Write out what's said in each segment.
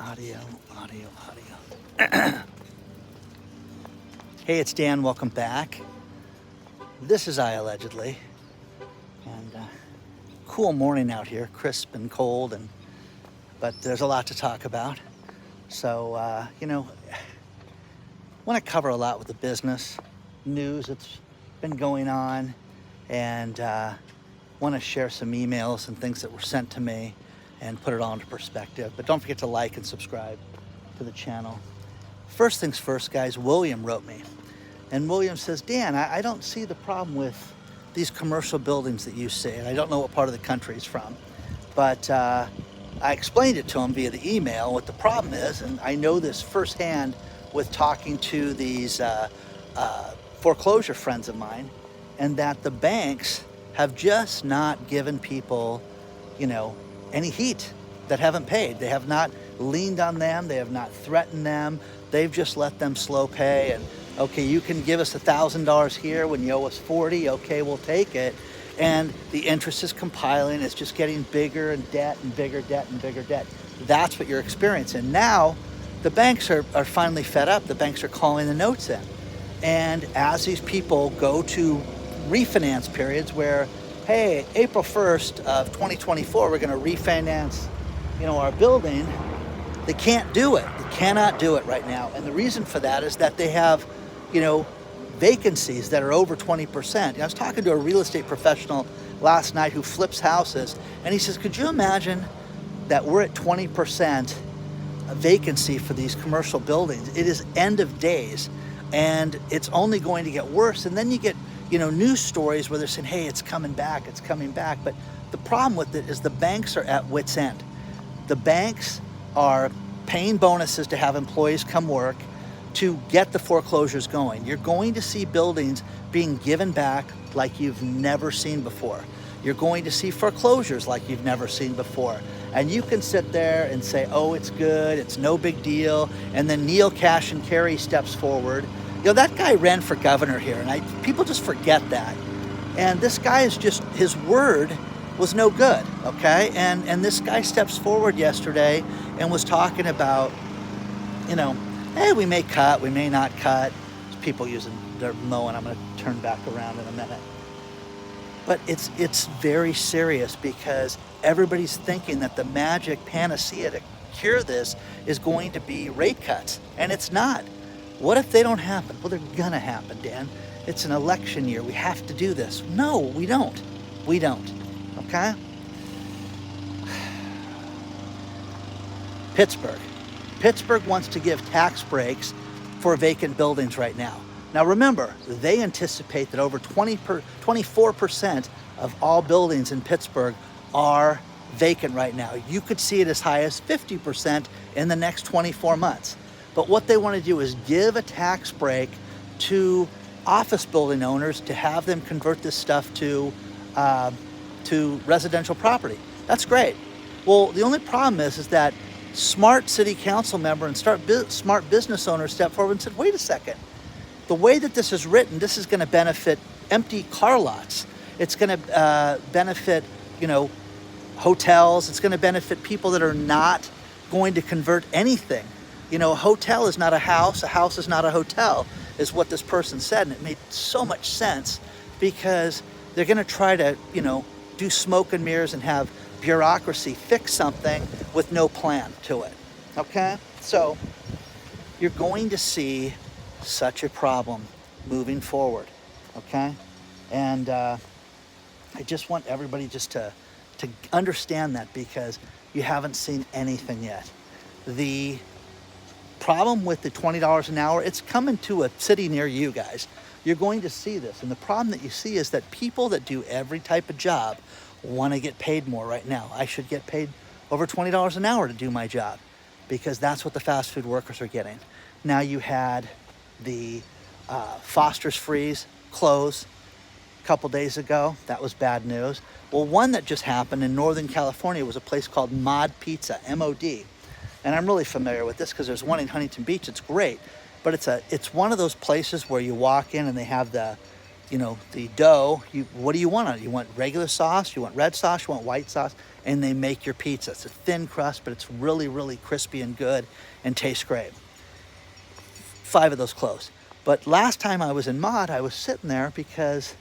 Audio. Hey, it's Dan. Welcome back. This is iAllegedly. And cool morning out here, crisp and cold, but there's a lot to talk about. So, want to cover a lot with the business news that's been going on, and want to share some emails and things that were sent to me and put it all into perspective. But don't forget to like and subscribe to the channel. First things first, guys, William wrote me. And William says, Dan, I don't see the problem with these commercial buildings that you see. And I don't know what part of the country he's from. But I explained it to him via the email what the problem is. And I know this firsthand with talking to these foreclosure friends of mine, and that the banks have just not given people, any heat that haven't paid. They have not leaned on them. They have not threatened them. They've just let them slow pay. And okay, you can give us $1,000 here when you owe us 40. Okay, we'll take it. And the interest is compiling. It's just getting bigger and debt and bigger debt and bigger debt. That's what you're experiencing. Now, the banks are finally fed up. The banks are calling the notes in. And as these people go to refinance periods where, hey, April 1st of 2024, we're going to refinance, our building, they can't do it. They cannot do it right now. And the reason for that is that they have, vacancies that are over 20%. I was talking to a real estate professional last night who flips houses, and he says, could you imagine that we're at 20% vacancy for these commercial buildings? It is end of days, and it's only going to get worse. And then you get, news stories where they're saying, hey, it's coming back. But the problem with it is the banks are at wit's end. The banks are paying bonuses to have employees come work to get the foreclosures going. You're going to see buildings being given back like you've never seen before. You're going to see foreclosures like you've never seen before. And you can sit there and say, oh, it's good, it's no big deal. And then Neil Cash and Carey steps forward. That guy ran for governor here, and people just forget that. And this guy is just, his word was no good, okay? And this guy steps forward yesterday and was talking about, hey, we may cut, we may not cut. There's people using their mowing. I'm going to turn back around in a minute. But it's very serious because everybody's thinking that the magic panacea to cure this is going to be rate cuts, and it's not. What if they don't happen? Well, they're going to happen, Dan. It's an election year. We have to do this. No, we don't. Okay? Pittsburgh wants to give tax breaks for vacant buildings right now. Now remember, they anticipate that over 24% of all buildings in Pittsburgh are vacant right now. You could see it as high as 50% in the next 24 months. But what they want to do is give a tax break to office building owners to have them convert this stuff to residential property. That's great. Well, the only problem is that smart city council member and smart business owners stepped forward and said, wait a second. The way that this is written, this is going to benefit empty car lots. It's going to benefit, hotels. It's going to benefit people that are not going to convert anything. A hotel is not a house is not a hotel, is what this person said. And it made so much sense because they're going to try to, do smoke and mirrors and have bureaucracy fix something with no plan to it. Okay? So you're going to see such a problem moving forward. Okay? And I just want everybody just to understand that because you haven't seen anything yet. The problem with the $20 an hour, it's coming to a city near you guys. You're going to see this. And the problem that you see is that people that do every type of job want to get paid more right now. I should get paid over $20 an hour to do my job because that's what the fast food workers are getting. Now you had the Foster's Freeze close a couple days ago. That was bad news. Well, one that just happened in Northern California was a place called Mod Pizza, M-O-D. And I'm really familiar with this because there's one in Huntington Beach. It's great, but it's one of those places where you walk in and they have the the dough. What do you want on it? You want regular sauce, you want red sauce, you want white sauce, and they make your pizza. It's a thin crust, but it's really, really crispy and good and tastes great. 5 of those closed. But last time I was in Mod, I was sitting there because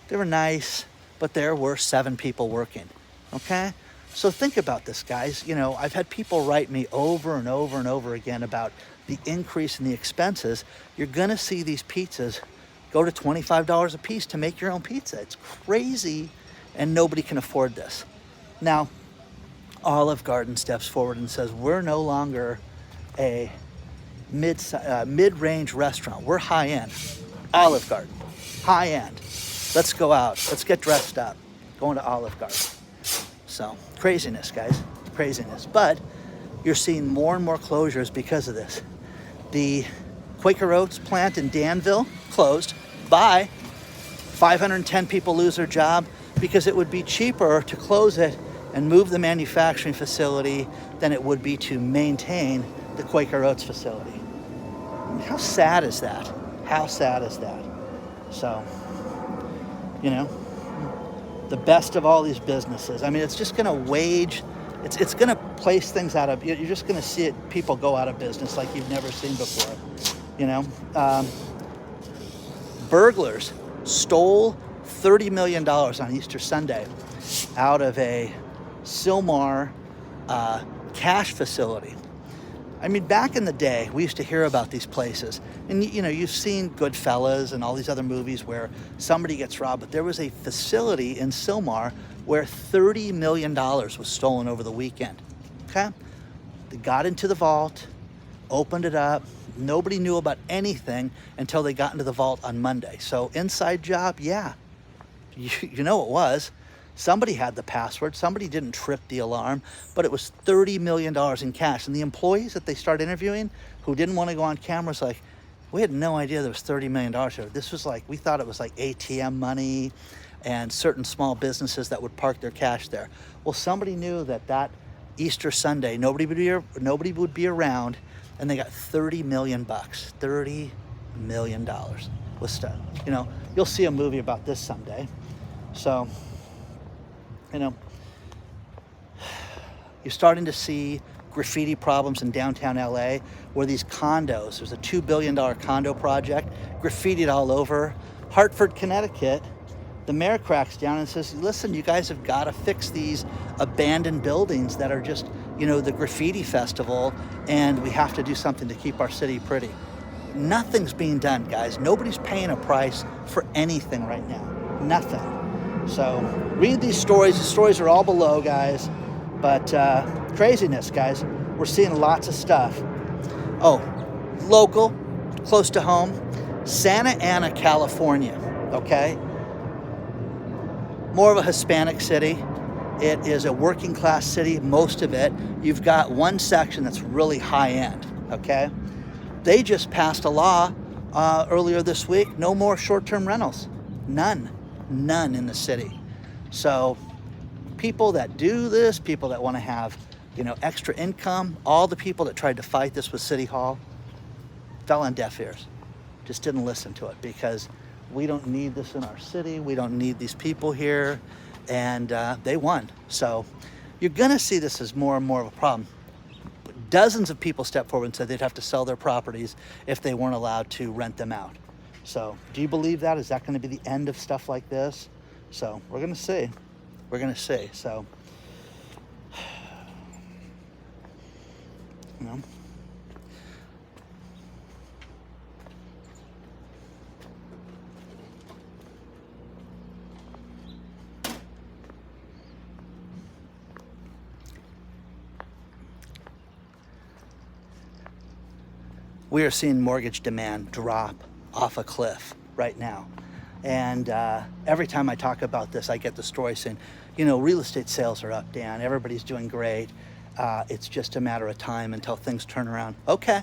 they were nice, but there were 7 people working, okay? So think about this, guys. I've had people write me over and over and over again about the increase in the expenses. You're gonna see these pizzas go to $25 a piece to make your own pizza. It's crazy, and nobody can afford this. Now, Olive Garden steps forward and says, we're no longer a mid-range restaurant. We're high-end. Olive Garden, high-end. Let's go out. Let's get dressed up. Going to Olive Garden. So, craziness, guys. Craziness. But you're seeing more and more closures because of this. The Quaker Oats plant in Danville closed. Bye. 510 people lose their job because it would be cheaper to close it and move the manufacturing facility than it would be to maintain the Quaker Oats facility. How sad is that? How sad is that? So, the best of all these businesses. I mean, it's just going to it's going to place things out of, you're just going to see people go out of business like you've never seen before. Burglars stole $30 million on Easter Sunday out of a Sylmar cash facility. I mean, back in the day, we used to hear about these places. And, you've seen Goodfellas and all these other movies where somebody gets robbed. But there was a facility in Sylmar where $30 million was stolen over the weekend. Okay? They got into the vault, opened it up. Nobody knew about anything until they got into the vault on Monday. So inside job, yeah. You know it was. Somebody had the password. Somebody didn't trip the alarm, but it was $30 million in cash. And the employees that they started interviewing who didn't want to go on camera was like, we had no idea there was $30 million here. This was like, we thought it was like ATM money and certain small businesses that would park their cash there. Well, somebody knew that Easter Sunday, nobody would be around, and they got $30 million. $30 million was stuff. You'll see a movie about this someday. So, you're starting to see graffiti problems in downtown LA where these condos, there's a $2 billion condo project, graffitied all over. Hartford, Connecticut, the mayor cracks down and says, listen, you guys have got to fix these abandoned buildings that are just, the graffiti festival, and we have to do something to keep our city pretty. Nothing's being done, guys. Nobody's paying a price for anything right now. Nothing. So read these stories. The stories are all below, guys. But craziness, guys. We're seeing lots of stuff. Oh, local, close to home, Santa Ana, California, okay? More of a Hispanic city. It is a working class city, most of it. You've got one section that's really high end, okay? They just passed a law earlier this week, no more short-term rentals. None in the city. So people that do this, people that want to have, extra income, all the people that tried to fight this with City Hall fell on deaf ears. Just didn't listen to it because we don't need this in our city. We don't need these people here. And they won. So you're going to see this as more and more of a problem. Dozens of people stepped forward and said they'd have to sell their properties if they weren't allowed to rent them out. So do you believe that? Is that going to be the end of stuff like this? So we're going to see. We're going to see. So, we are seeing mortgage demand drop off a cliff right now. And every time I talk about this, I get the story saying, real estate sales are up, Dan. Everybody's doing great. It's just a matter of time until things turn around. Okay.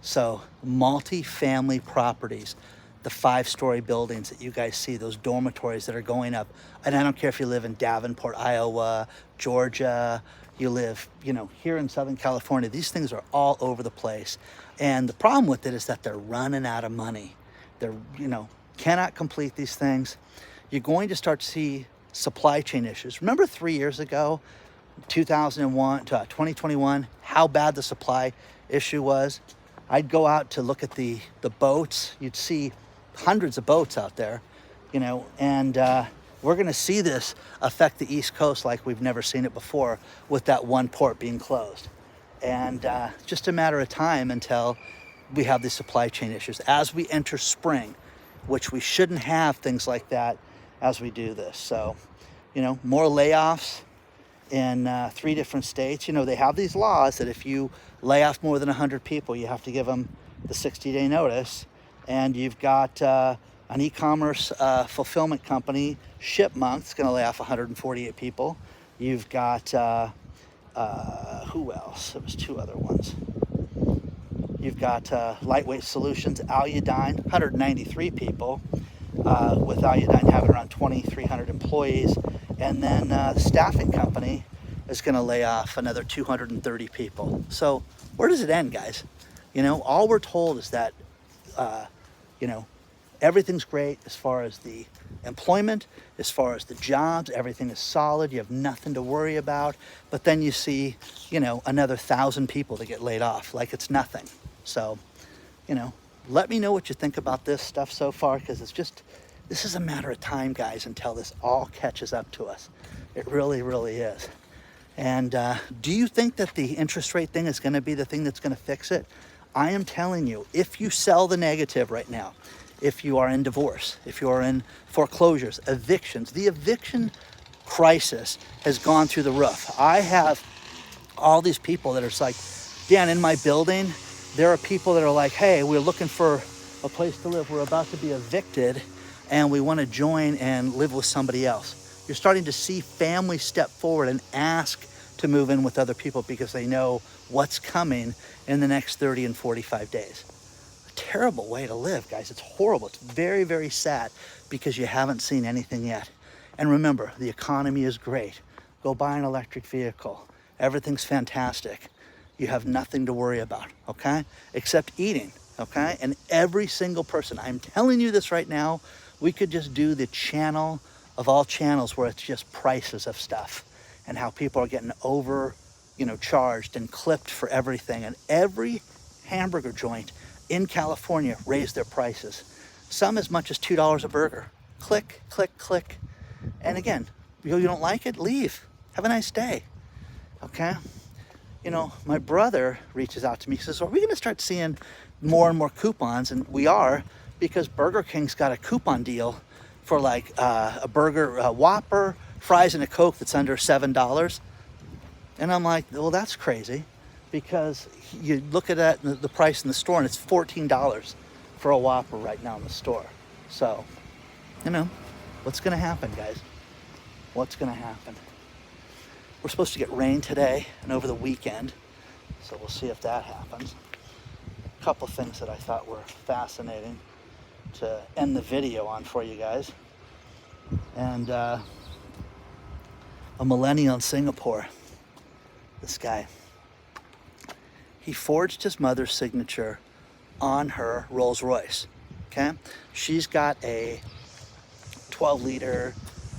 So multi-family properties, the 5-story buildings that you guys see, those dormitories that are going up. And I don't care if you live in Davenport, Iowa, Georgia, you live, here in Southern California. These things are all over the place. And the problem with it is that they're running out of money. They're, cannot complete these things. You're going to start to see supply chain issues. Remember 3 years ago, 2021, how bad the supply issue was? I'd go out to look at the boats. You'd see hundreds of boats out there, you know, and we're going to see this affect the East Coast like we've never seen it before, with that one port being closed. And just a matter of time until we have these supply chain issues as we enter spring, which we shouldn't have things like that as we do this. So, you know, more layoffs in 3 different states. You know, they have these laws that if you lay off more than 100 people, you have to give them the 60-day notice. And you've got an e-commerce fulfillment company, Shipmonk's going to lay off 148 people. You've got, who else? There was 2 other ones. You've got Lightweight Solutions, Aludyne, 193 people, with Aludyne having around 2,300 employees. And then the staffing company is going to lay off another 230 people. So where does it end, guys? You know, all we're told is that, you know, everything's great as far as the employment, as far as the jobs, everything is solid. You have nothing to worry about. But then you see, you know, another 1,000 people that get laid off like it's nothing. So, you know, let me know what you think about this stuff so far, because it's just, this is a matter of time, guys, until this all catches up to us. It really, really is. And do you think that the interest rate thing is going to be the thing that's going to fix it? I am telling you, if you sell the negative right now, if you are in divorce, if you are in foreclosures, evictions, the eviction crisis has gone through the roof. I have all these people that are like, Dan, in my building, there are people that are like, hey, we're looking for a place to live. We're about to be evicted and we want to join and live with somebody else. You're starting to see families step forward and ask to move in with other people because they know what's coming in the next 30 and 45 days. A terrible way to live, guys. It's horrible. It's very, very sad because you haven't seen anything yet. And remember, the economy is great. Go buy an electric vehicle. Everything's fantastic. You have nothing to worry about, okay? Except eating, okay? And every single person, I'm telling you this right now, we could just do the channel of all channels where it's just prices of stuff and how people are getting over, you know, charged and clipped for everything. And every hamburger joint in California raised their prices. Some as much as $2 a burger. Click, click, click. And again, you don't like it? Leave. Have a nice day, okay? You know, my brother reaches out to me. He says, are we going to start seeing more and more coupons? And we are, because Burger King's got a coupon deal for like a burger, a Whopper, fries, and a Coke that's under $7. And I'm like, well, that's crazy, because you look at that, the price in the store, and it's $14 for a Whopper right now in the store. So, you know, what's going to happen, guys? What's going to happen? We're supposed to get rain today and over the weekend, so we'll see if that happens. A couple things that I thought were fascinating to end the video on for you guys. And a millennial in Singapore, this guy, he forged his mother's signature on her Rolls Royce, okay? She's got a 12-liter,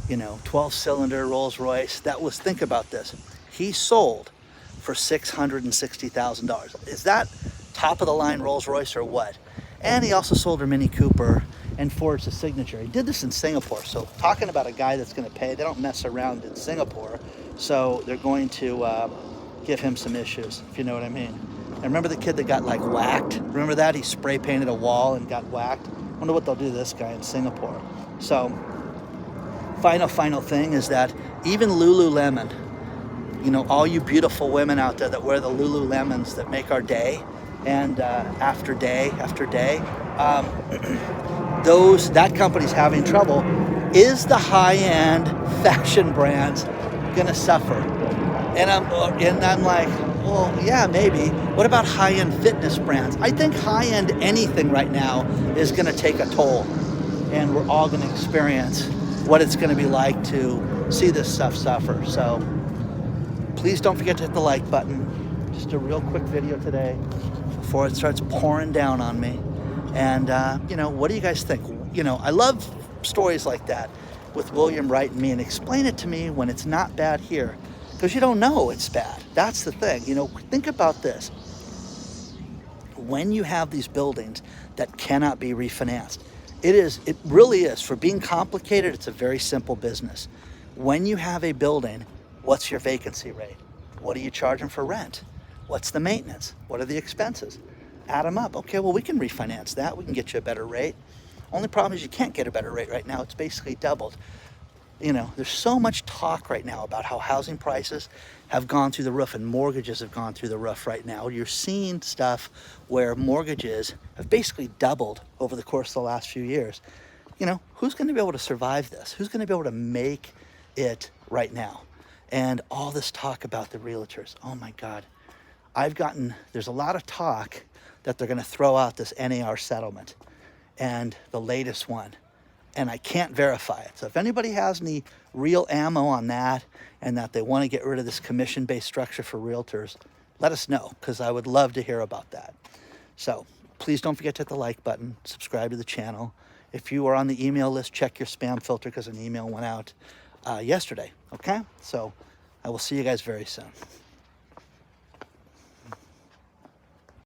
you know, 12-cylinder Rolls Royce that was, think about this, he sold for $660,000. Is that top of the line Rolls Royce or what? And he also sold her Mini Cooper and forged a signature. He did this in Singapore. So talking about a guy that's going to pay, they don't mess around in Singapore. So they're going to give him some issues, if you know what I mean. And remember the kid that got like whacked? Remember that? He spray painted a wall and got whacked. Wonder what they'll do to this guy in Singapore. So final thing is that even Lululemon, you know, all you beautiful women out there that wear the Lululemons that make our day, and after day after day, that company's having trouble. Is the high-end fashion brands gonna suffer? And I'm like, well, yeah, maybe. What about high-end fitness brands? I think high-end anything right now is gonna take a toll, and we're all gonna experience what it's gonna be like to see this stuff suffer. So please don't forget to hit the like button. Just a real quick video today before it starts pouring down on me. And, you know, what do you guys think? I love stories like that with William writing me and explain it to me when it's not bad here, because you don't know it's bad. That's the thing. Think about this. When you have these buildings that cannot be refinanced, it really is, for being complicated, it's a very simple business. When you have a building, what's your vacancy rate? What are you charging for rent? What's the maintenance? What are the expenses? Add them up. Okay, well, we can refinance that. We can get you a better rate. Only problem is you can't get a better rate right now. It's basically doubled. There's so much talk right now about how housing prices have gone through the roof and mortgages have gone through the roof right now. You're seeing stuff where mortgages have basically doubled over the course of the last few years. Who's going to be able to survive this? Who's going to be able to make it right now? And all this talk about the realtors. Oh my God. There's a lot of talk that they're going to throw out this NAR settlement and the latest one. And I can't verify it. So if anybody has any real ammo on that and that they want to get rid of this commission-based structure for realtors, let us know, because I would love to hear about that. So please don't forget to hit the like button, subscribe to the channel. If you are on the email list, check your spam filter, because an email went out yesterday, okay? So I will see you guys very soon.